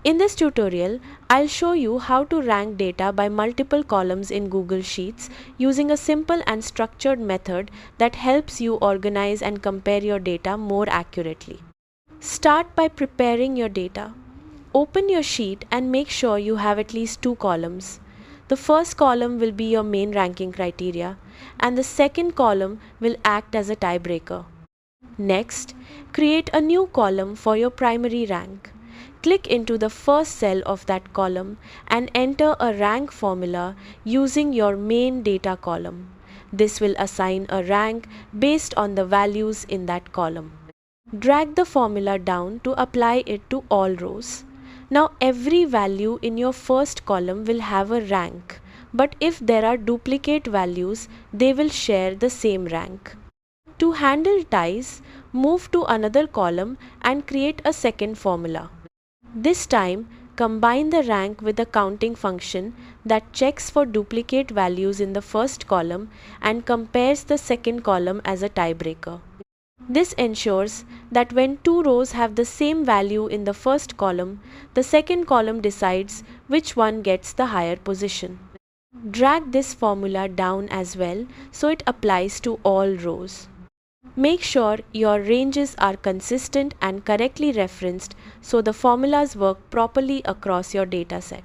In this tutorial, I'll show you how to rank data by multiple columns in Google Sheets using a simple and structured method that helps you organize and compare your data more accurately. Start by preparing your data. Open your sheet and make sure you have at least two columns. The first column will be your main ranking criteria, and the second column will act as a tiebreaker. Next, create a new column for your primary rank. Click into the first cell of that column and enter a rank formula using your main data column. This will assign a rank based on the values in that column. Drag the formula down to apply it to all rows. Now every value in your first column will have a rank, but if there are duplicate values, they will share the same rank. To handle ties, move to another column and create a second formula. This time, combine the rank with a counting function that checks for duplicate values in the first column and compares the second column as a tiebreaker. This ensures that when two rows have the same value in the first column, the second column decides which one gets the higher position. Drag this formula down as well so it applies to all rows. Make sure your ranges are consistent and correctly referenced so the formulas work properly across your dataset.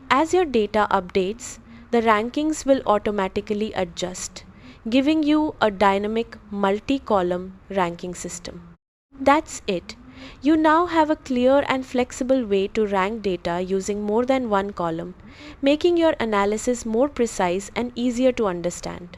As your data updates, the rankings will automatically adjust, giving you a dynamic multi-column ranking system. That's it. You now have a clear and flexible way to rank data using more than one column, making your analysis more precise and easier to understand.